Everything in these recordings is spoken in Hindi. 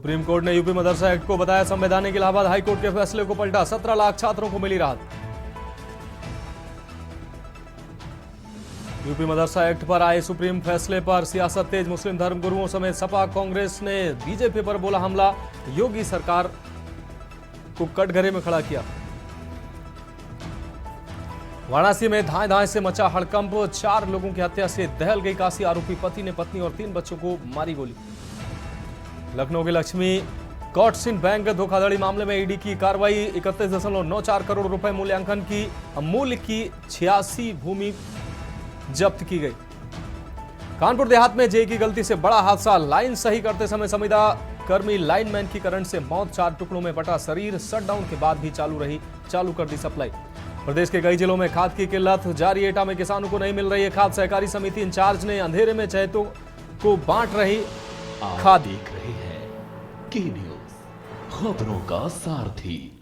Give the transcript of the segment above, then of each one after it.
सुप्रीम कोर्ट ने यूपी मदरसा एक्ट को बताया संवैधानिक। इलाहाबाद हाई कोर्ट के फैसले को पलटा। 17 लाख छात्रों को मिली राहत। यूपी मदरसा एक्ट पर आए सुप्रीम फैसले पर सियासत तेज। मुस्लिम धर्मगुरुओं समेत सपा कांग्रेस ने बीजेपी पर बोला हमला। योगी सरकार को कटघरे में खड़ा किया। वाराणसी में धाए धाए से मचा हड़कंप। 4 लोगों की हत्या से दहल गई काशी। आरोपी पति ने पत्नी और 3 बच्चों को मारी गोली। लखनऊ के लक्ष्मी कॉटसिन बैंक धोखाधड़ी मामले में ईडी की कार्रवाई। 31.94 करोड़ रुपए मूल्यांकन की मूल्य की 86 भूमि जब्त की गई। कानपुर देहात में जेई की गलती से बड़ा हादसा। लाइन सही करते समय संविदा कर्मी लाइनमैन की करंट से मौत। 4 टुकड़ों में बटा शरीर। शटडाउन के बाद भी चालू कर दी सप्लाई। प्रदेश के कई जिलों में खाद की किल्लत जारी। एटा में किसानों को नहीं मिल रही है खाद। सहकारी समिति इंचार्ज ने अंधेरे में चहेतों को बांट रही खाद। देख रहे हैं की न्यूज, खबरों का सारथी।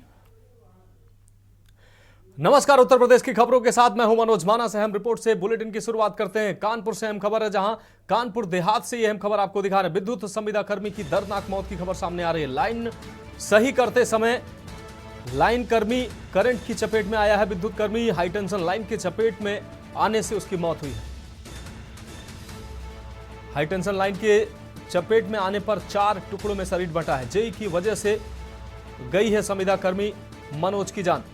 नमस्कार, उत्तर प्रदेश की खबरों के साथ मैं हूं मनोज माना। से अहम रिपोर्ट से बुलेटिन की शुरुआत करते हैं। कानपुर से अहम खबर है, जहां कानपुर देहात से यह अहम खबर आपको दिखा रहे हैं। विद्युत संविदा कर्मी की दर्दनाक मौत की खबर सामने आ रही है। लाइन सही करते समय लाइन कर्मी करंट की चपेट में आया है। विद्युत कर्मी हाई टेंशन लाइन की चपेट में आने से उसकी मौत हुई है। हाई टेंशन लाइन के चपेट में आने पर 4 टुकड़ों में शरीर बटा है। जेई की वजह से गई है संविदा कर्मी मनोज की जान।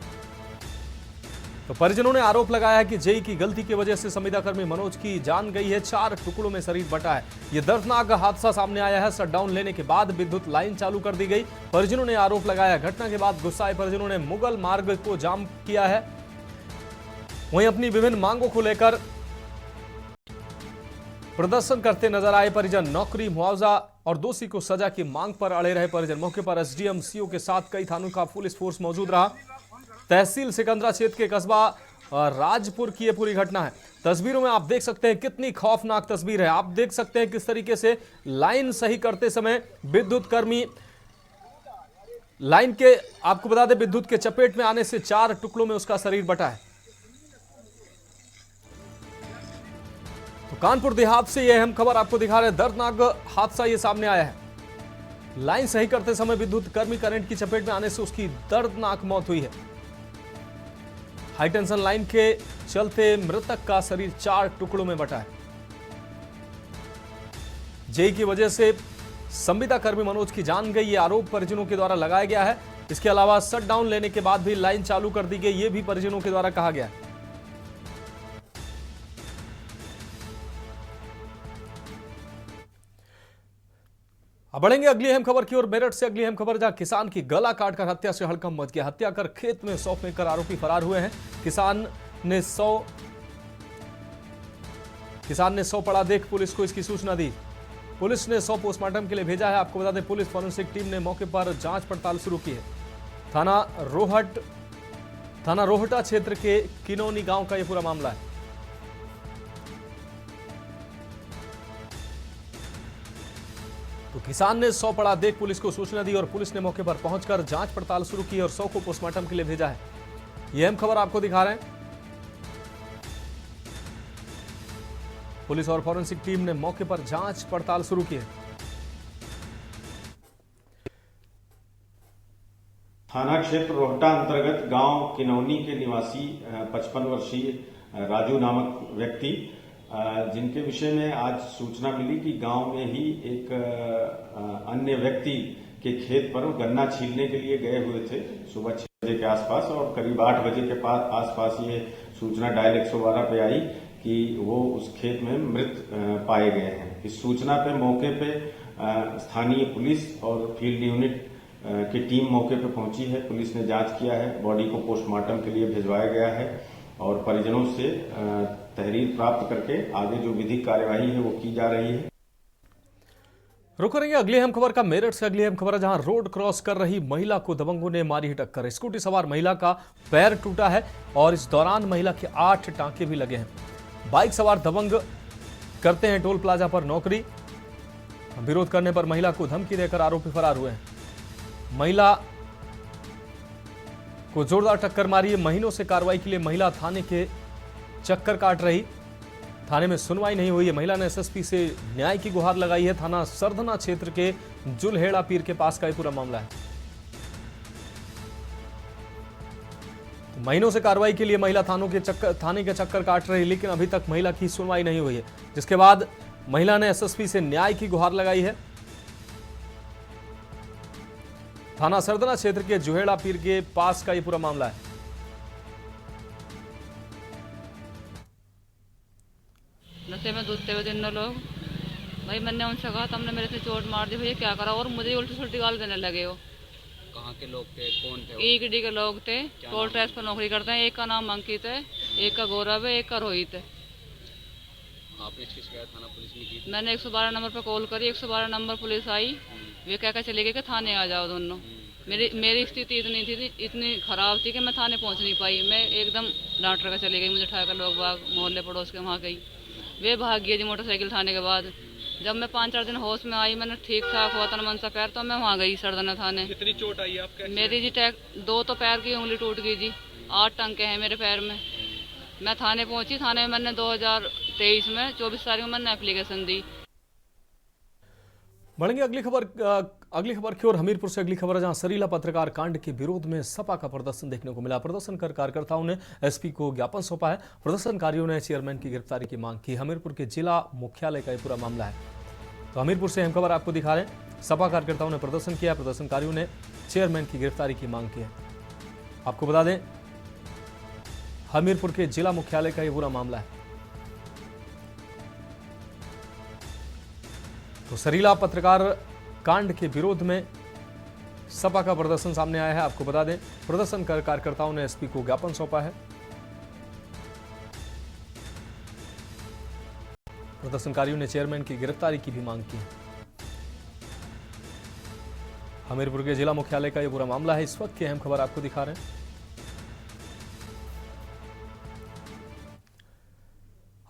तो परिजनों ने आरोप लगाया है कि जेई की गलती की वजह से संविदा कर्मी मनोज की जान गई है। 4 टुकड़ों में शरीर बटा है। यह दर्दनाक हादसा सामने आया है। शटडाउन लेने के बाद विद्युत लाइन चालू कर दी गई। परिजनों ने आरोप लगाया। घटना के बाद गुस्साए परिजनों ने मुगल मार्ग को जाम किया है। वहीं अपनी विभिन्न मांगों को लेकर प्रदर्शन करते नजर आए परिजन। नौकरी, मुआवजा और दोषी को सजा की मांग पर अड़े रहे परिजन। मौके पर एसडीएम, सीओ के साथ कई थानों का पुलिस फोर्स मौजूद रहा। तहसील सिकंदरा क्षेत्र के कस्बा राजपुर की यह पूरी घटना है। तस्वीरों में आप देख सकते हैं कितनी खौफनाक तस्वीर है। आप देख सकते हैं किस तरीके से लाइन सही करते समय विद्युत कर्मी लाइन के, आपको बता दें, विद्युत के चपेट में आने से 4 टुकड़ों में उसका शरीर बटा है। तो कानपुर देहात से यह अहम खबर आपको दिखा रहे हैं। दर्दनाक हादसा यह सामने आया है। लाइन सही करते समय विद्युत कर्मी करंट की चपेट में आने से उसकी दर्दनाक मौत हुई है। हाई टेंशन लाइन के चलते मृतक का शरीर 4 टुकड़ों में बटा है। जेई की वजह से संविदा कर्मी मनोज की जान गई, ये आरोप परिजनों के द्वारा लगाया गया है। इसके अलावा शटडाउन लेने के बाद भी लाइन चालू कर दी गई, यह भी परिजनों के द्वारा कहा गया है। अब बढ़ेंगे अगली अहम खबर की ओर। मेरठ से अगली अहम खबर, जहां किसान की गला काटकर हत्या से हड़कंप मच गया। हत्या कर खेत में सौंपने कर आरोपी फरार हुए हैं। किसान ने 100 पड़ा देख पुलिस को इसकी सूचना दी। पुलिस ने 100 पोस्टमार्टम के लिए भेजा है। आपको बता दें, पुलिस फॉरेंसिक टीम ने मौके पर जांच पड़ताल शुरू की है। थाना रोहटा क्षेत्र के किनौनी गांव का यह पूरा मामला है। तो किसान ने 100 पड़ा देख पुलिस को सूचना दी और पुलिस ने मौके पर पहुंचकर जांच पड़ताल शुरू की और 100 को पोस्टमार्टम के लिए भेजा है। यह अहम खबर आपको दिखा रहे हैं। पुलिस और फॉरेंसिक टीम ने मौके पर जांच पड़ताल शुरू की है। थाना क्षेत्र रोहटा अंतर्गत गांव किनौनी के निवासी 55 वर्षीय राजू नामक व्यक्ति, जिनके विषय में आज सूचना मिली कि गांव में ही एक अन्य व्यक्ति के खेत पर गन्ना छीलने के लिए गए हुए थे सुबह 6 बजे के आसपास, और करीब 8 बजे के आसपास ये सूचना डायल 112 पे आई कि वो उस खेत में मृत पाए गए हैं। इस सूचना पे मौके पे स्थानीय पुलिस और फील्ड यूनिट की टीम मौके पे पहुंची है। पुलिस ने जांच किया है, बॉडी को पोस्टमार्टम के लिए भिजवाया गया है और परिजनों से तहरीर प्राप्त करके आगे जो विधिक कार्यवाही है वो की जा रही है। रुक करेंगे अगली अहम खबर का। मेरठ से अगली अहम खबर है, जहां रोड क्रॉस कर रही महिला को दबंगों ने मारी है टक्कर। स्कूटी सवार महिला का पैर टूटा है और इस दौरान महिला के 8 टांके भी लगे हैं। बाइक सवार दबंग करते हैं टोल प्लाजा पर नौकरी। विरोध करने पर महिला को धमकी देकर आरोपी फरार हुए हैं। महिला को जोरदार टक्कर मारी है। महीनों से कार्रवाई के लिए महिला थाने के चक्कर काट रही। थाने में सुनवाई नहीं हुई है। महिला ने एसएसपी से न्याय की गुहार लगाई है। थाना सरधना क्षेत्र के जुलहेड़ा पीर के पास का ये पूरा मामला है। तो महीनों से कार्रवाई के लिए महिला थाने के चक्कर काट रही, लेकिन अभी तक महिला की सुनवाई नहीं हुई है, जिसके बाद महिला ने एसएसपी से न्याय की गुहार लगाई है। थाना सरदना क्षेत्र के जुहेड़ा पीर के पास का ये पूरा मामला है। नशे में दूधते हुए दिन लोग, भाई मैंने उनसे कहा तुमने मेरे से चोट मार दी, भैया क्या करा, और मुझे उल्टी सुल्टी गाल देने लगे हो। कहाँ के लोग थे, कौन थे वो? ईडी के लोग थे, टोल टैक्स पर नौकरी करते हैं। एक का नाम अंकित है, एक का गौरव है, एक का रोहित है। आपने इसकी शिकायत थाना पुलिस में की थी? मैंने 112 नंबर पर कॉल करी, 112 नंबर पुलिस आई, वे कह कर चले गए कि थाने आ जाओ दोनों। मेरी स्थिति इतनी खराब थी कि मैं थाने पहुंच नहीं पाई। मैं एकदम डॉक्टर का चली गई, मुझे उठाकर लोग बाग मोहल्ले पड़ोस के वहाँ गई, वे भाग गए जी मोटरसाइकिल थाने के बाद। जब मैं 5-4 दिन होश में आई, मैंने ठीक ठाक हुआ तन मन सा पैर, तो मैं वहाँ गई सरदना थाने। कितनी चोट आई आपके? मेरी जी 2 तो पैर की उंगली टूट गई जी, 8 टंके हैं मेरे पैर में। मैं थाने पहुंची, थाने में मैंने 2023 में 24 तारीख में मैंने एप्लीकेशन दी। बढ़ेंगे अगली खबर की ओर। हमीरपुर से अगली खबर है, जहां सरीला पत्रकार कांड के विरोध में सपा का प्रदर्शन देखने को मिला। प्रदर्शन कर कार्यकर्ताओं ने एसपी को ज्ञापन सौंपा है। प्रदर्शनकारियों ने चेयरमैन की गिरफ्तारी की मांग की। हमीरपुर के जिला मुख्यालय का यह पूरा मामला है। तो हमीरपुर से अहम खबर आपको दिखा रहे हैं। सपा कार्यकर्ताओं ने प्रदर्शन किया, प्रदर्शनकारियों ने चेयरमैन की गिरफ्तारी की मांग की है। आपको बता दें, हमीरपुर के जिला मुख्यालय का यह पूरा मामला है। तो सरीला पत्रकार कांड के विरोध में सपा का प्रदर्शन सामने आया है। आपको बता दें, प्रदर्शन कर कार्यकर्ताओं ने एसपी को ज्ञापन सौंपा है। प्रदर्शनकारियों ने चेयरमैन की गिरफ्तारी की भी मांग की है। हमीरपुर के जिला मुख्यालय का यह पूरा मामला है। इस वक्त की अहम खबर आपको दिखा रहे हैं।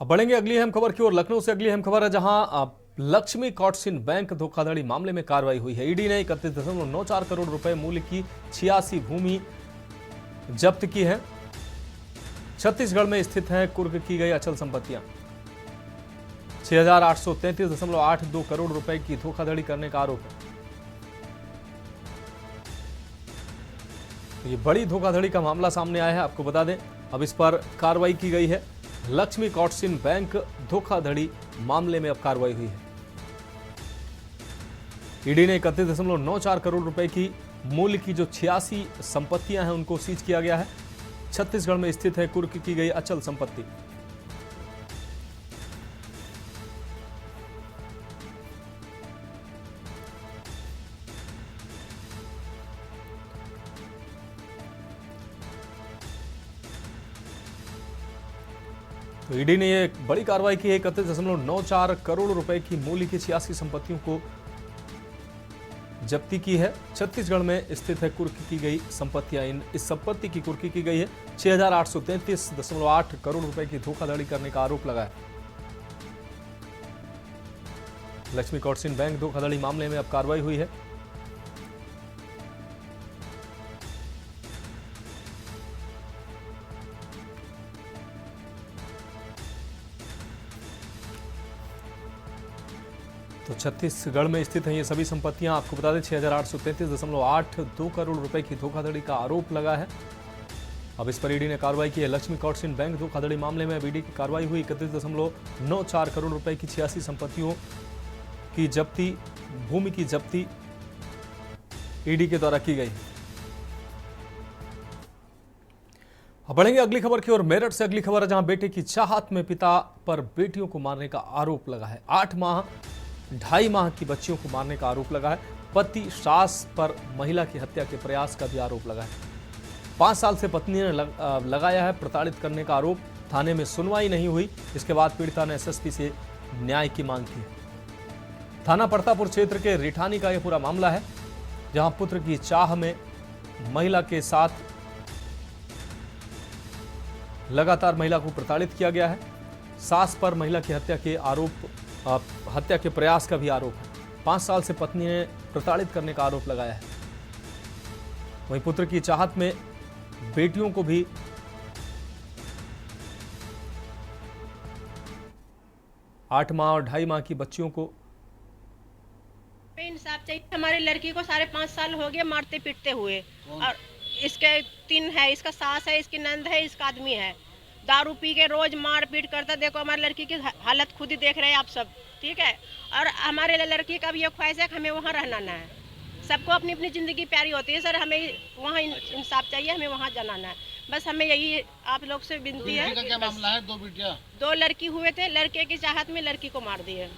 अब बढ़ेंगे अगली अहम खबर की ओर। लखनऊ से अगली अहम खबर है, जहां लक्ष्मी कॉटसिन बैंक धोखाधड़ी मामले में कार्रवाई हुई है। ईडी ने 31.94 करोड़ रुपए मूल्य की 86 भूमि जब्त की है। छत्तीसगढ़ में स्थित है कुर्क की गई अचल संपत्तियां। 6,833.82 करोड़ रुपए की धोखाधड़ी करने का आरोप है। तो ये बड़ी धोखाधड़ी का मामला सामने आया है। आपको बता दें, अब इस पर कार्रवाई की गई है। लक्ष्मी कॉटसिन बैंक धोखाधड़ी मामले में अब कार्रवाई हुई है। ईडी ने 31.94 करोड़ रुपए की मूल्य की जो 86 संपत्तियां हैं उनको सीज किया गया है। छत्तीसगढ़ में स्थित है कुर्क की गई अचल संपत्ति। तो ईडी ने ये बड़ी कार्रवाई की है। 31.94 करोड़ रुपए की मूल्य की 86 संपत्तियों को जब्ती की है। छत्तीसगढ़ में स्थित है कुर्की की गई संपत्तियां। इस संपत्ति की कुर्की की गई है। 6,833.8 करोड़ रुपए की धोखाधड़ी करने का आरोप लगा है। लक्ष्मी कॉटसिन बैंक धोखाधड़ी मामले में अब कार्रवाई हुई है। तो छत्तीसगढ़ में स्थित हैं ये सभी संपत्तियां। आपको बता दें, 6,833.82 करोड़ रुपए की धोखाधड़ी का आरोप लगा है। अब इस पर ईडी ने कार्रवाई की है। लक्ष्मी कॉटसिन बैंक धोखाधड़ी मामले में ईडी की कार्रवाई हुई। 31.94 करोड़ रुपए की 86 संपत्तियों की जब्ती, भूमि की जब्ती ईडी के द्वारा की गई। अब बढ़ेंगे अगली खबर की ओर। मेरठ से अगली खबर है, जहां बेटे की चाहत में पिता पर बेटियों को मारने का आरोप लगा है। 2.5 माह की बच्चियों को मारने का आरोप लगा है। पति सास पर महिला की हत्या के प्रयास का भी आरोप लगा है। 5 साल से पत्नी ने लगाया है प्रताड़ित करने का आरोप। थाने में सुनवाई नहीं हुई। इसके बाद पीड़िता ने एसएसपी से न्याय की मांग की। थाना परतापुर क्षेत्र के रिठानी का यह पूरा मामला है, जहां पुत्र की चाह में महिला के साथ लगातार महिला को प्रताड़ित किया गया है। सास पर महिला की हत्या के प्रयास का भी आरोप है। 5 साल से पत्नी ने प्रताड़ित करने का आरोप लगाया है। वहीं पुत्र की चाहत में बेटियों को भी 8 माह और 2.5 माह की बच्चियों को इंसाफ चाहिए। हमारी लड़की को 5.5 साल हो गए मारते पीटते हुए, और इसके 3 है, इसका सास है, इसकी नंद है, इसका आदमी है। दारू पी के रोज मार पीट करता। देखो हमारी लड़की की हालत खुद ही देख रहे हैं आप सब, ठीक है। और हमारे लड़की का भी ये ख्वाहिश है कि हमें वहाँ रहना है। सबको अपनी अपनी जिंदगी प्यारी होती है सर, हमें वहाँ इंसाफ चाहिए, हमें वहाँ जाना है। बस हमें यही आप लोग से विनती है। क्या मामला है? 2 बेटियां, 2 लड़की हुए थे, लड़के की चाहत में लड़की को मार दिए।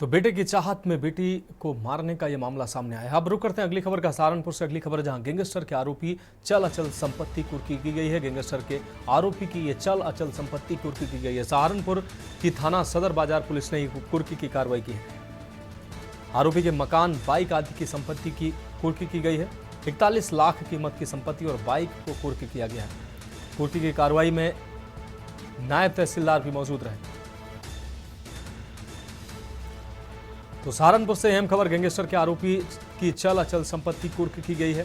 तो बेटे की चाहत में बेटी को मारने का यह मामला सामने आया। अब रुक करते हैं अगली खबर का। सहारनपुर से अगली खबर, जहां गैंगस्टर के आरोपी चल अचल संपत्ति कुर्की की गई है। गैंगस्टर के आरोपी की यह चल अचल संपत्ति कुर्की की गई है। सहारनपुर की थाना सदर बाजार पुलिस ने कुर्की की कार्रवाई की है। आरोपी के मकान, बाइक आदि की संपत्ति की कुर्की की गई है। 41 लाख कीमत की संपत्ति और बाइक को कुर्की किया गया है। कुर्की की कार्रवाई में नायब तहसीलदार भी मौजूद रहे। तो सहारनपुर से अहम खबर, गैंगस्टर के आरोपी की चल अचल संपत्ति कुर्की की गई है।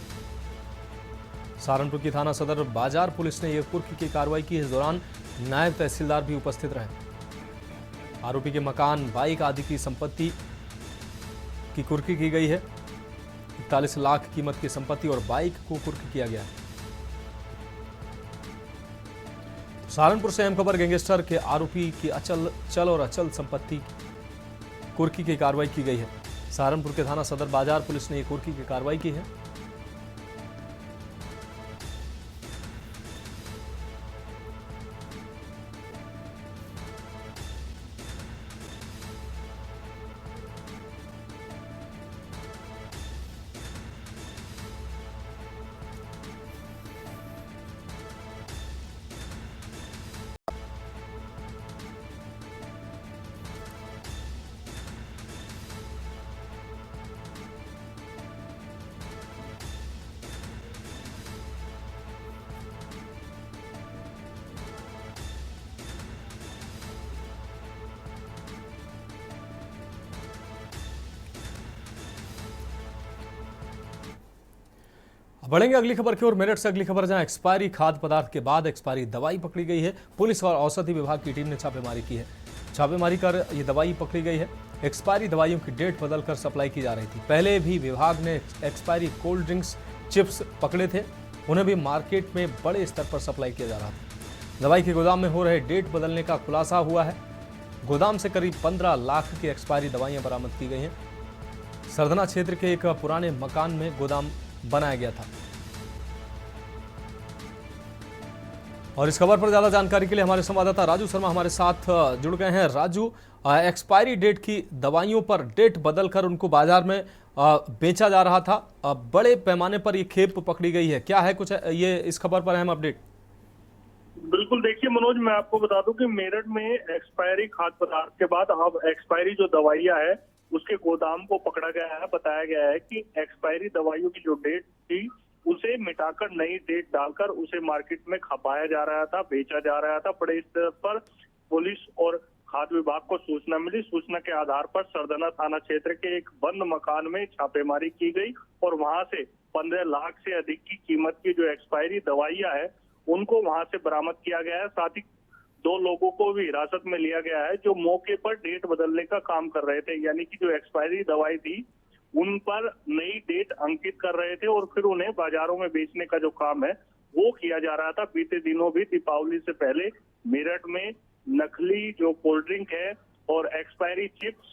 सहारनपुर की थाना सदर बाजार पुलिस ने यह कुर्की की कार्रवाई की। इस दौरान नायब तहसीलदार भी उपस्थित रहे। आरोपी के मकान, बाइक आदि की संपत्ति की कुर्की की गई है। 41 लाख कीमत की संपत्ति और बाइक को कुर्की किया गया है। सहारनपुर से अहम खबर, गैंगस्टर के आरोपी की चल और अचल संपत्ति कुर्की की कार्रवाई की गई है। सहारनपुर के थाना सदर बाजार पुलिस ने यह कुर्की की कार्रवाई की है। बढ़ेंगे अगली खबर की ओर। मेरठ से अगली खबर, जहां एक्सपायरी खाद्य पदार्थ के बाद एक्सपायरी दवाई पकड़ी गई है। पुलिस और औषधि विभाग की टीम ने छापेमारी की है। छापेमारी कर ये दवाई पकड़ी गई है। एक्सपायरी दवाइयों की डेट बदलकर सप्लाई की जा रही थी। पहले भी विभाग ने एक्सपायरी कोल्ड ड्रिंक्स, चिप्स पकड़े थे। उन्हें भी मार्केट में बड़े स्तर पर सप्लाई किया जा रहा था। दवाई के गोदाम में हो रहे डेट बदलने का खुलासा हुआ है। गोदाम से करीब 15 लाख की एक्सपायरी दवाइयां बरामद की गई हैं। सरधना क्षेत्र के एक पुराने मकान में गोदाम बनाया गया था। और इस खबर पर ज्यादा जानकारी के लिए हमारे संवाददाता राजू शर्मा हमारे साथ जुड़ गए हैं। राजू, एक्सपायरी डेट की दवाइयों पर डेट बदलकर उनको बाजार में बेचा जा रहा था। बड़े पैमाने पर ये खेप पकड़ी गई है, क्या है कुछ ये इस खबर पर अहम अपडेट? बिल्कुल, देखिए मनोज, मैं आपको बता दूं कि मेरठ में एक्सपायरी खाद्य पदार्थ के बाद अब एक्सपायरी जो दवाइयां है उसके गोदाम को पकड़ा गया है। बताया गया है कि एक्सपायरी दवाइयों की जो डेट थी उसे मिटाकर नई डेट डालकर उसे मार्केट में खपाया जा रहा था, बेचा जा रहा था। बड़े स्तर पर पुलिस और खाद्य विभाग को सूचना मिली। सूचना के आधार पर सरधना थाना क्षेत्र के एक बंद मकान में छापेमारी की गई और वहां से 15 लाख से अधिक की कीमत की जो एक्सपायरी दवाइयां है उनको वहां से बरामद किया गया है। साथ ही 2 लोगों को भी हिरासत में लिया गया है जो मौके पर डेट बदलने का काम कर रहे थे, यानी कि जो एक्सपायरी दवाई थी उन पर नई डेट अंकित कर रहे थे और फिर उन्हें बाजारों में बेचने का जो काम है वो किया जा रहा था। बीते दिनों भी दीपावली से पहले मेरठ में नकली जो कोल्ड ड्रिंक है और एक्सपायरी चिप्स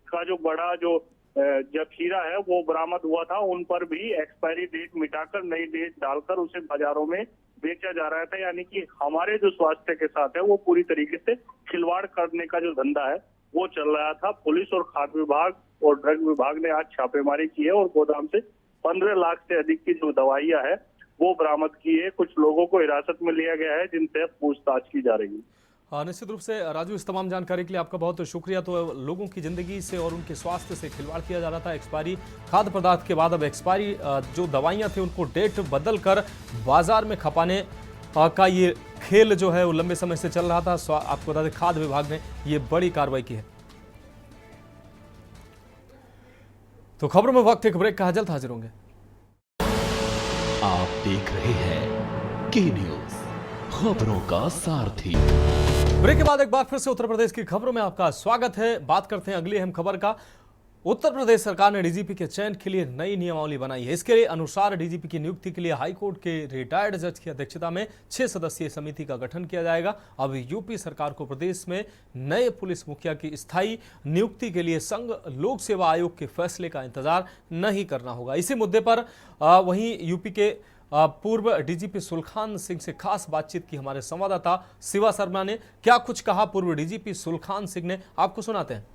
का जो बड़ा जो जखीरा है वो बरामद हुआ था। उन पर भी एक्सपायरी डेट मिटाकर नई डेट डालकर उसे बाजारों में बेचा जा रहा था। यानी कि हमारे जो स्वास्थ्य के साथ है वो पूरी तरीके से खिलवाड़ करने का जो धंधा है वो चल रहा था। पुलिस और खाद्य विभाग और ड्रग विभाग ने आज छापेमारी की है और गोदाम से 15 लाख से अधिक की जो दवाइयां है वो बरामद की है। कुछ लोगों को हिरासत में लिया गया है जिनसे पूछताछ की जा रही है। निश्चित रूप से राजू, इस तमाम जानकारी के लिए आपका बहुत शुक्रिया। तो लोगों की जिंदगी से और उनके स्वास्थ्य से खिलवाड़ किया जा रहा था। एक्सपायरी खाद्य पदार्थ के बाद अब एक्सपायरी जो दवाइयां थी उनको डेट बदल कर बाजार में खपाने का ये खेल जो है वो लंबे समय से चल रहा था। आपको बता दें खाद्य विभाग ने ये बड़ी कार्रवाई की है। तो खबरों में वक्त एक ब्रेक का, जल्द हाजिर होंगे। आप देख रहे हैं के न्यूज, खबरों का सारथी। ब्रेक के बाद एक बार फिर से उत्तर प्रदेश की खबरों में आपका स्वागत है। बात करते हैं अगली अहम खबर का। उत्तर प्रदेश सरकार ने डीजीपी के चयन के लिए नई नियमावली बनाई है। इसके अनुसार डीजीपी की नियुक्ति के लिए हाईकोर्ट के रिटायर्ड जज की अध्यक्षता में 6 सदस्यीय समिति का गठन किया जाएगा। अब यूपी सरकार को प्रदेश में नए पुलिस मुखिया की स्थायी नियुक्ति के लिए संघ लोक सेवा आयोग के फैसले का इंतजार नहीं करना होगा। इसी मुद्दे पर वहीं यूपी के पूर्व डीजीपी सुलखान सिंह से खास बातचीत की हमारे संवाददाता शिवा शर्मा ने। क्या कुछ कहा पूर्व डीजीपी सुलखान सिंह ने, आपको सुनाते हैं।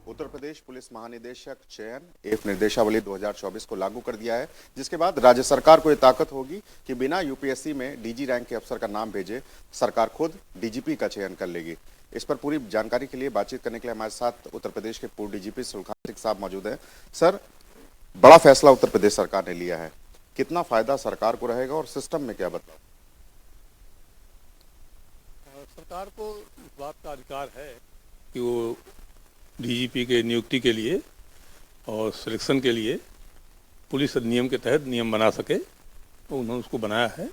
उत्तर प्रदेश पुलिस महानिदेशक चयन एवं निर्देशावली 2024 को लागू कर दिया है, जिसके बाद राज्य सरकार को यह ताकत होगी कि बिना यूपीएससी में डीजी रैंक के अफसर का नाम भेजे सरकार खुद डीजीपी का चयन कर लेगी। इस पर पूरी जानकारी के लिए बातचीत करने के लिए हमारे साथ उत्तर प्रदेश के पूर्व डीजीपी सुलखान सिंह साहब मौजूद हैं। सर, बड़ा फैसला उत्तर प्रदेश सरकार ने लिया है, कितना फायदा सरकार को रहेगा और सिस्टम में क्या बदलाव? सरकार को इस बात का अधिकार है कि वो डीजीपी के नियुक्ति के लिए और सिलेक्शन के लिए पुलिस अधिनियम के तहत नियम बना सके, तो उन्होंने उसको बनाया है।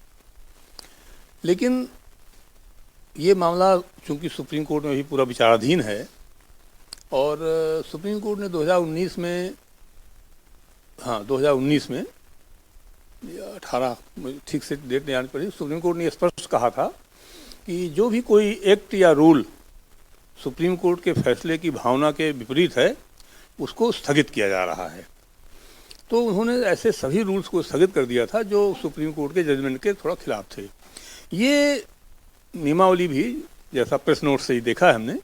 लेकिन ये मामला चूंकि सुप्रीम कोर्ट में भी पूरा विचाराधीन है और सुप्रीम कोर्ट ने 2019 में या 18 ठीक से डेट नहीं आनी पड़ी, सुप्रीम कोर्ट ने स्पष्ट कहा था कि जो भी कोई एक्ट या रूल सुप्रीम कोर्ट के फैसले की भावना के विपरीत है उसको स्थगित किया जा रहा है। तो उन्होंने ऐसे सभी रूल्स को स्थगित कर दिया था जो सुप्रीम कोर्ट के जजमेंट के थोड़ा खिलाफ थे। ये नियमावली भी, जैसा प्रेस नोट से ही देखा है हमने,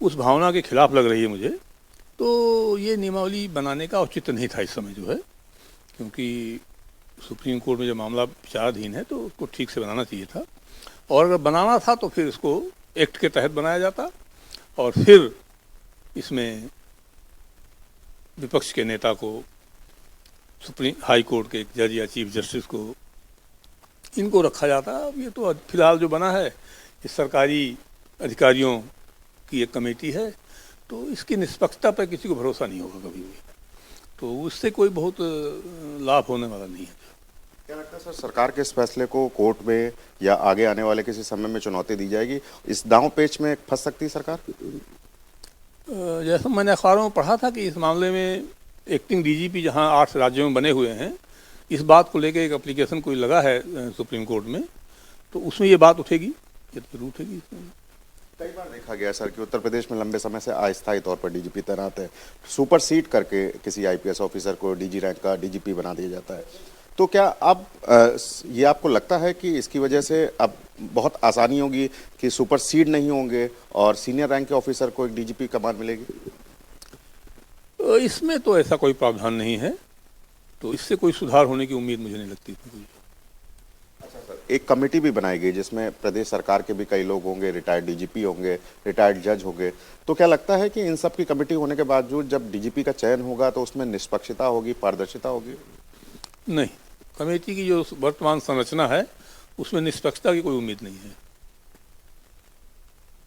उस भावना के खिलाफ लग रही है मुझे। तो ये नियमावली बनाने का औचित्य नहीं था इस समय जो है, क्योंकि सुप्रीम कोर्ट में जो मामला विचाराधीन है तो उसको ठीक से बनाना चाहिए था, और अगर बनाना था तो फिर इसको एक्ट के तहत बनाया जाता और फिर इसमें विपक्ष के नेता को, सुप्रीम हाई कोर्ट के जज या चीफ जस्टिस को, इनको रखा जाता। अब ये तो फिलहाल जो बना है इस सरकारी अधिकारियों की एक कमेटी है, तो इसकी निष्पक्षता पर किसी को भरोसा नहीं होगा कभी भी, तो उससे कोई बहुत लाभ होने वाला नहीं है। क्या लगता है सर, सरकार के इस फैसले को कोर्ट में या आगे आने वाले किसी समय में चुनौती दी जाएगी? इस दांव पेच में फंस सकती है सरकार? जैसा मैंने अखबारों में पढ़ा था कि इस मामले में एक्टिंग डीजीपी जहां 8 राज्यों में बने हुए हैं, इस बात को लेकर एक एप्लीकेशन कोई लगा है सुप्रीम कोर्ट में, तो उसमें ये बात उठेगी, ये जरूर उठेगी। कई बार देखा गया सर कि उत्तर प्रदेश में लंबे समय से अस्थायी तौर पर डीजीपी तैनात है, सुपरसीड करके किसी आईपीएस ऑफिसर को डीजी रैंक का डीजीपी बना दिया जाता है। तो क्या अब ये आपको लगता है कि इसकी वजह से अब बहुत आसानी होगी कि सुपरसीड नहीं होंगे और सीनियर रैंक के ऑफिसर को एक डीजीपी कमान मिलेगी? इसमें तो ऐसा कोई प्रावधान नहीं है, तो इससे कोई सुधार होने की उम्मीद मुझे नहीं लगती। अच्छा सर, एक कमेटी भी बनाई गई जिसमें प्रदेश सरकार के भी कई लोग होंगे, रिटायर्ड डीजीपी होंगे, रिटायर्ड जज होंगे, तो क्या लगता है कि इन सब की कमेटी होने के बावजूद जब डीजीपी का चयन होगा तो उसमें निष्पक्षता होगी, पारदर्शिता होगी? नहीं, कमेटी की जो वर्तमान संरचना है उसमें निष्पक्षता की कोई उम्मीद नहीं है।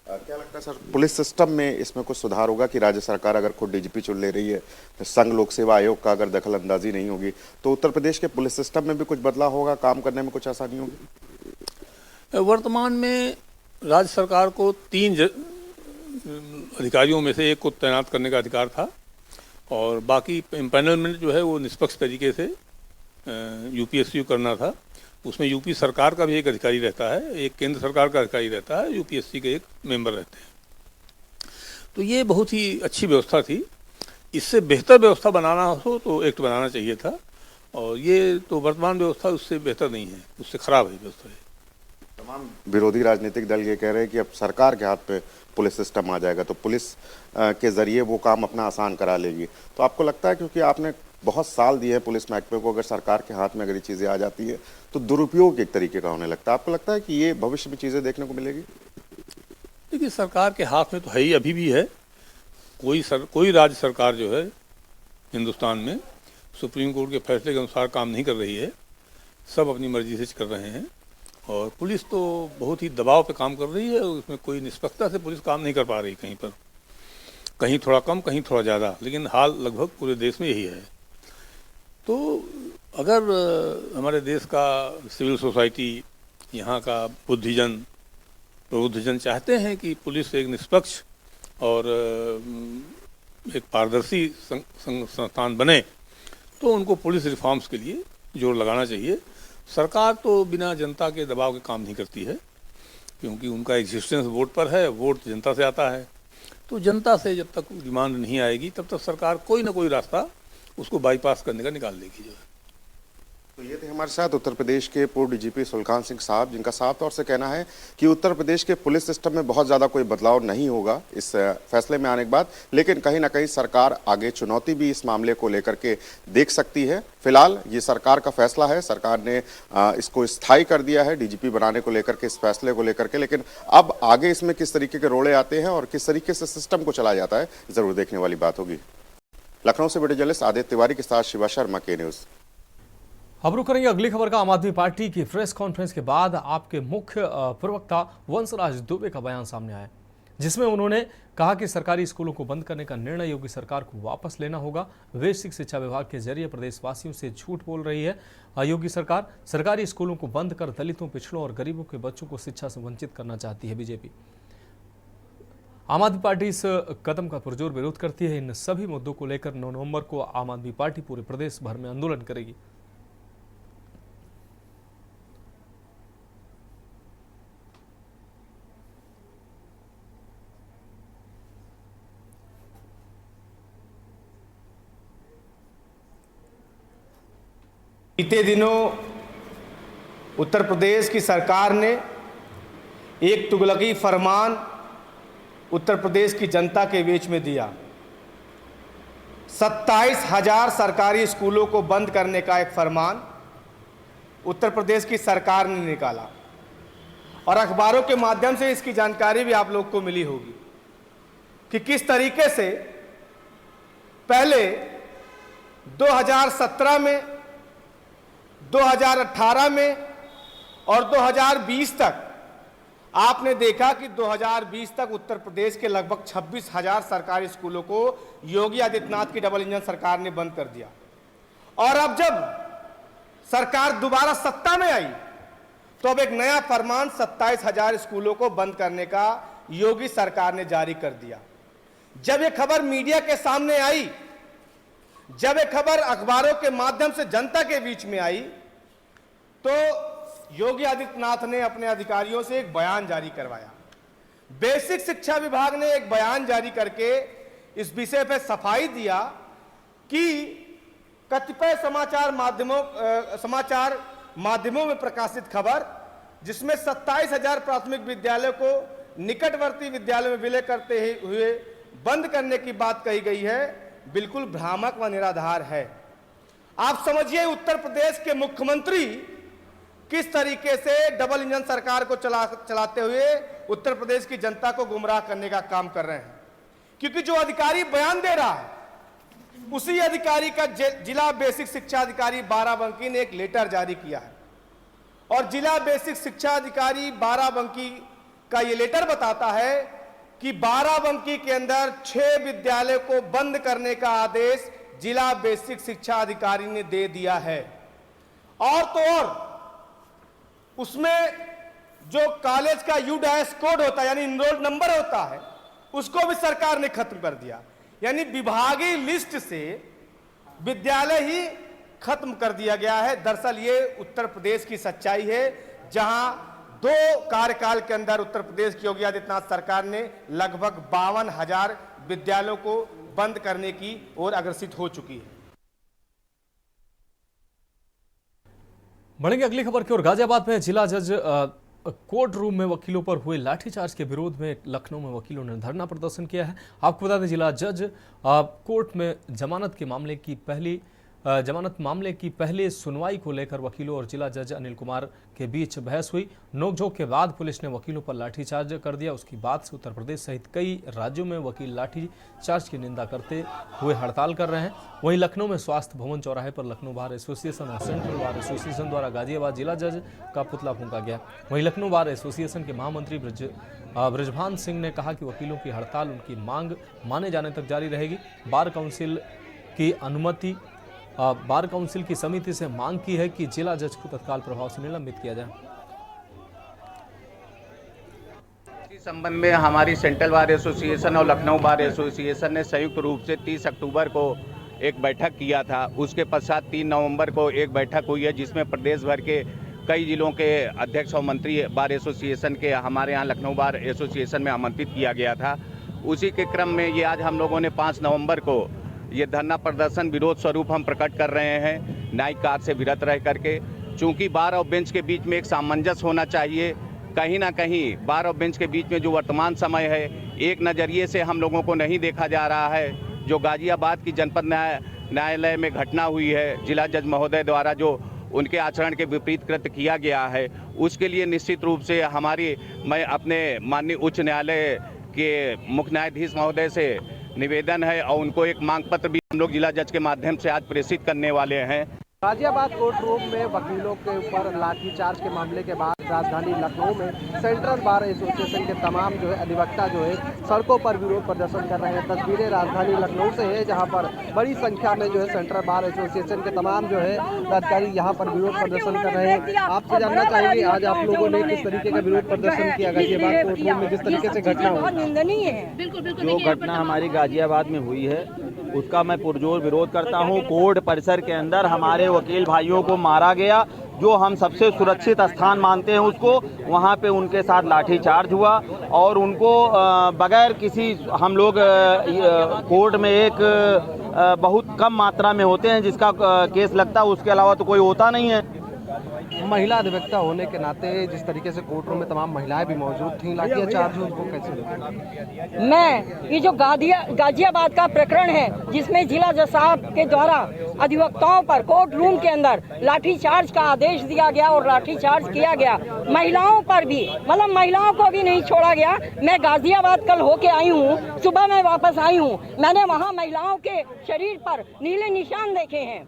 क्या लगता है सर, पुलिस सिस्टम में इसमें कुछ सुधार होगा कि राज्य सरकार अगर खुद डीजीपी चुन ले रही है, संघ लोक सेवा आयोग का अगर दखल अंदाजी नहीं होगी, तो उत्तर प्रदेश के पुलिस सिस्टम में भी कुछ बदलाव होगा, काम करने में कुछ आसानी होगी? वर्तमान में राज्य सरकार को 3 अधिकारियों में से एक को तैनात करने का अधिकार था और बाकी इम्पैनलमेंट जो है वो निष्पक्ष तरीके से यूपीएससी करना था। उसमें यूपी सरकार का भी एक अधिकारी रहता है, एक केंद्र सरकार का अधिकारी रहता है, यूपीएससी के एक मेंबर रहते हैं। तो ये बहुत ही अच्छी व्यवस्था थी। इससे बेहतर व्यवस्था बनाना हो तो एक्ट बनाना चाहिए था, और ये तो वर्तमान व्यवस्था उससे बेहतर नहीं है, उससे खराब है व्यवस्था। तमाम विरोधी राजनीतिक दल ये कह रहे हैं कि अब सरकार के हाथ पे पुलिस सिस्टम आ जाएगा तो पुलिस के जरिए वो काम अपना आसान करा लेगी। तो आपको लगता है, क्योंकि आपने बहुत साल दिए हैं पुलिस महकमे को, अगर सरकार के हाथ में अगर ये चीज़ें आ जाती है तो दुरुपयोग एक तरीके का होने लगता है, आपको लगता है कि ये भविष्य में चीज़ें देखने को मिलेगी? देखिए, सरकार के हाथ में तो है ही, अभी भी है। कोई राज्य सरकार जो है हिंदुस्तान में सुप्रीम कोर्ट के फैसले के अनुसार काम नहीं कर रही है, सब अपनी मर्जी से कर रहे हैं। और पुलिस तो बहुत ही दबाव पे काम कर रही है, उसमें कोई निष्पक्षता से पुलिस काम नहीं कर पा रही, कहीं पर कहीं थोड़ा कम, कहीं थोड़ा ज़्यादा, लेकिन हाल लगभग पूरे देश में यही है। तो अगर हमारे देश का सिविल सोसाइटी, यहाँ का प्रबुद्धजन चाहते हैं कि पुलिस एक निष्पक्ष और एक पारदर्शी संस्थान बने, तो उनको पुलिस रिफॉर्म्स के लिए जोर लगाना चाहिए। सरकार तो बिना जनता के दबाव के काम नहीं करती है, क्योंकि उनका एग्जिस्टेंस वोट पर है, वोट जनता से आता है। तो जनता से जब तक डिमांड नहीं आएगी तब तक सरकार कोई ना कोई रास्ता उसको बाईपास करने का निकाल लेगी जो है। तो ये थे हमारे साथ उत्तर प्रदेश के पूर्व डीजीपी सुलखान सिंह साहब, जिनका साफ तौर से कहना है कि उत्तर प्रदेश के पुलिस सिस्टम में बहुत ज़्यादा कोई बदलाव नहीं होगा इस फैसले में आने के बाद, लेकिन कहीं ना कहीं सरकार आगे चुनौती भी इस मामले को लेकर के देख सकती है। फिलहाल ये सरकार का फैसला है, सरकार ने इसको स्थायी कर दिया है डीजीपी बनाने को लेकर के, इस फैसले को लेकर के, लेकिन अब आगे इसमें किस तरीके के रोड़े आते हैं और किस तरीके से सिस्टम को चलाया जाता है, जरूर देखने वाली बात होगी। लखनऊ से वीडियो जर्नलिस्ट आदित्य तिवारी के साथ शिवा शर्मा, के न्यूज़। अब रुक करेंगे अगली खबर का। आम आदमी पार्टी की प्रेस कॉन्फ्रेंस के बाद आपके मुख्य प्रवक्ता वंशराज दुबे का बयान सामने आया, जिसमें उन्होंने कहा कि सरकारी स्कूलों को बंद करने का निर्णय योगी सरकार को वापस लेना होगा। बेसिक शिक्षा विभाग के जरिए प्रदेशवासियों से झूठ बोल रही है योगी सरकार। सरकारी स्कूलों को बंद कर दलितों, पिछड़ों और गरीबों के बच्चों को शिक्षा से वंचित करना चाहती है बीजेपी। आम आदमी पार्टी इस कदम का पुरजोर विरोध करती है। इन सभी मुद्दों को लेकर 9 नवंबर को आम आदमी पार्टी पूरे प्रदेश भर में आंदोलन करेगी। बीते दिनों उत्तर प्रदेश की सरकार ने एक तुगलकी फरमान उत्तर प्रदेश की जनता के बीच में दिया। 27,000 सरकारी स्कूलों को बंद करने का एक फरमान उत्तर प्रदेश की सरकार ने निकाला और अखबारों के माध्यम से इसकी जानकारी भी आप लोग को मिली होगी कि किस तरीके से पहले 2017 में, 2018 में और 2020 तक आपने देखा कि 2020 तक उत्तर प्रदेश के लगभग 26,000 सरकारी स्कूलों को योगी आदित्यनाथ की डबल इंजन सरकार ने बंद कर दिया। और अब जब सरकार दोबारा सत्ता में आई तो अब एक नया फरमान 27,000 स्कूलों को बंद करने का योगी सरकार ने जारी कर दिया। जब यह खबर मीडिया के सामने आई, जब यह खबर अखबारों के माध्यम से जनता के बीच में आई, तो योगी आदित्यनाथ ने अपने अधिकारियों से एक बयान जारी करवाया। बेसिक शिक्षा विभाग ने एक बयान जारी करके इस विषय पर सफाई दिया कि कतिपय समाचार माध्यमों में प्रकाशित खबर, जिसमें 27,000 प्राथमिक विद्यालयों को निकटवर्ती विद्यालयों में विलय करते हुए बंद करने की बात कही गई है, बिल्कुल भ्रामक व निराधार है। आप समझिए उत्तर प्रदेश के मुख्यमंत्री किस तरीके से डबल इंजन सरकार को चलाते हुए उत्तर प्रदेश की जनता को गुमराह करने का काम कर रहे हैं। क्योंकि जो अधिकारी बयान दे रहा है, उसी अधिकारी का जिला बेसिक शिक्षा अधिकारी बाराबंकी ने एक लेटर जारी किया है और जिला बेसिक शिक्षा अधिकारी बाराबंकी का ये लेटर बताता है कि बाराबंकी के अंदर 6 विद्यालय को बंद करने का आदेश जिला बेसिक शिक्षा अधिकारी ने दे दिया है। और तो और उसमें जो कॉलेज का यूडैश कोड होता है, यानी इनरोल नंबर होता है, उसको भी सरकार ने खत्म कर दिया। यानी विभागीय लिस्ट से विद्यालय ही खत्म कर दिया गया है। दरअसल ये उत्तर प्रदेश की सच्चाई है, जहां 2 कार्यकाल के अंदर उत्तर प्रदेश की योगी आदित्यनाथ सरकार ने लगभग 52,000 विद्यालयों को बंद करने की ओर अग्रसित हो चुकी है। बढ़ेंगे अगली खबर की ओर। गाजियाबाद में जिला जज कोर्ट रूम में वकीलों पर हुए लाठीचार्ज के विरोध में लखनऊ में वकीलों ने धरना प्रदर्शन किया है। आपको बता दें, जिला जज कोर्ट में जमानत मामले की पहले सुनवाई को लेकर वकीलों और जिला जज अनिल कुमार के बीच बहस हुई। नोकझोंक के बाद पुलिस ने वकीलों पर लाठीचार्ज कर दिया। उसके बाद से उत्तर प्रदेश सहित कई राज्यों में वकील लाठीचार्ज की निंदा करते हुए हड़ताल कर रहे हैं। वहीं लखनऊ में स्वास्थ्य भवन चौराहे पर लखनऊ बार एसोसिएशन और सेंट्रल बार एसोसिएशन द्वारा गाजियाबाद जिला जज का पुतला फूंका गया। वहीं लखनऊ बार एसोसिएशन के महामंत्री ब्रजभान सिंह ने कहा कि वकीलों की हड़ताल उनकी मांग माने जाने तक जारी रहेगी। बार काउंसिल की अनुमति बार काउंसिल की समिति से मांग की है कि जिला जज को तत्काल प्रभाव से निलंबित किया जाए। इस संबंध में हमारी सेंट्रल बार एसोसिएशन और लखनऊ बार एसोसिएशन ने संयुक्त रूप से 30 अक्टूबर को एक बैठक किया था। उसके पश्चात 3 नवंबर को एक बैठक हुई है, जिसमें प्रदेश भर के कई जिलों के अध्यक्ष और मंत्री बार एसोसिएशन के हमारे यहाँ लखनऊ बार एसोसिएशन में आमंत्रित किया गया था। उसी के क्रम में ये आज हम लोगों ने 5 नवंबर को ये धरना प्रदर्शन विरोध स्वरूप हम प्रकट कर रहे हैं न्यायिक कार्य से विरत रह करके। चूँकि बार और बेंच के बीच में एक सामंजस्य होना चाहिए, कहीं ना कहीं बार और बेंच के बीच में जो वर्तमान समय है एक नज़रिए से हम लोगों को नहीं देखा जा रहा है। जो गाजियाबाद की जनपद न्यायालय में घटना हुई है, जिला जज महोदय द्वारा जो उनके आचरण के विपरीत कृत्य किया गया है, उसके लिए निश्चित रूप से मैं अपने माननीय उच्च न्यायालय के मुख्य न्यायाधीश महोदय से निवेदन है और उनको एक मांग पत्र भी हम लोग जिला जज के माध्यम से आज प्रेषित करने वाले हैं। गाजियाबाद कोर्ट रूम में वकीलों के ऊपर लाठीचार्ज के मामले के बाद राजधानी लखनऊ में सेंट्रल बार एसोसिएशन के तमाम जो है अधिवक्ता जो है सड़कों पर विरोध प्रदर्शन कर रहे हैं। तस्वीरें राजधानी लखनऊ से है, जहां पर बड़ी संख्या में जो है सेंट्रल बार एसोसिएशन के तमाम जो है अधिकारी यहां पर विरोध प्रदर्शन कर रहे हैं। आपसे जानना चाहेंगे आज आप लोगों ने किस तरीके का विरोध प्रदर्शन किया गाजियाबाद कोर्ट रूम में, जिस तरीके से घटना हुई? जो घटना हमारी गाजियाबाद में हुई है उसका मैं पुरजोर विरोध करता हूं। कोर्ट परिसर के अंदर हमारे वकील भाइयों को मारा गया, जो हम सबसे सुरक्षित स्थान मानते हैं उसको, वहां पे उनके साथ लाठीचार्ज हुआ और उनको बगैर किसी, हम लोग कोर्ट में एक बहुत कम मात्रा में होते हैं जिसका केस लगता है, उसके अलावा तो कोई होता नहीं है। महिला अधिवक्ता होने के नाते जिस तरीके से कोर्ट रूम में तमाम महिलाएं भी मौजूद थीं, लाठीचार्ज हुआ, उसको कैसे देखते? मैं ये जो गाजियाबाद का प्रकरण है जिसमें जिला जज साहब के द्वारा अधिवक्ताओं पर कोर्ट रूम के अंदर लाठीचार्ज का आदेश दिया गया और लाठीचार्ज किया गया, महिलाओं पर भी, मतलब महिलाओं को भी नहीं छोड़ा गया। मैं गाजियाबाद कल होके आई हूँ, सुबह मैं वापस आई हूँ, मैंने वहाँ महिलाओं के शरीर पर नीले निशान देखे हैं,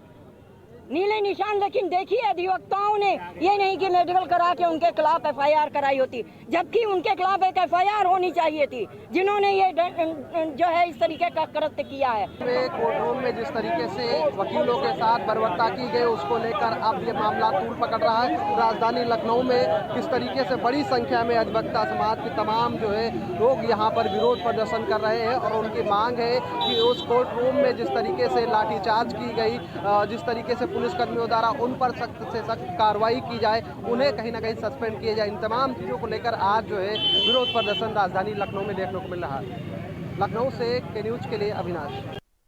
नीले निशान। लेकिन देखिए अधिवक्ताओं ने ये नहीं कि मेडिकल करा के उनके खिलाफ एफआईआर कराई होती, जबकि उनके खिलाफ एक एफआईआर होनी चाहिए थी, जिन्होंने ये जो है इस तरीके का कृत्य किया है। कोर्ट रूम में जिस तरीके से वकीलों के साथ बर्बरता की गई, उसको लेकर अब ये मामला तूल पकड़ रहा है। राजधानी लखनऊ में किस तरीके से बड़ी संख्या में अधिवक्ता समाज के तमाम जो है लोग यहाँ पर विरोध प्रदर्शन कर रहे हैं और उनकी मांग है कि उस कोर्ट रूम में जिस तरीके से लाठीचार्ज की गई, जिस तरीके से पुलिसकर्मियों द्वारा उन पर सख्त से सख्त कार्रवाई की जाए, उन्हें कहीं ना कहीं सस्पेंड किया जाए। इन तमाम चीज़ों को लेकर आज जो है विरोध प्रदर्शन राजधानी लखनऊ में देखने को मिल रहा है। लखनऊ से के न्यूज़ के लिए अविनाश।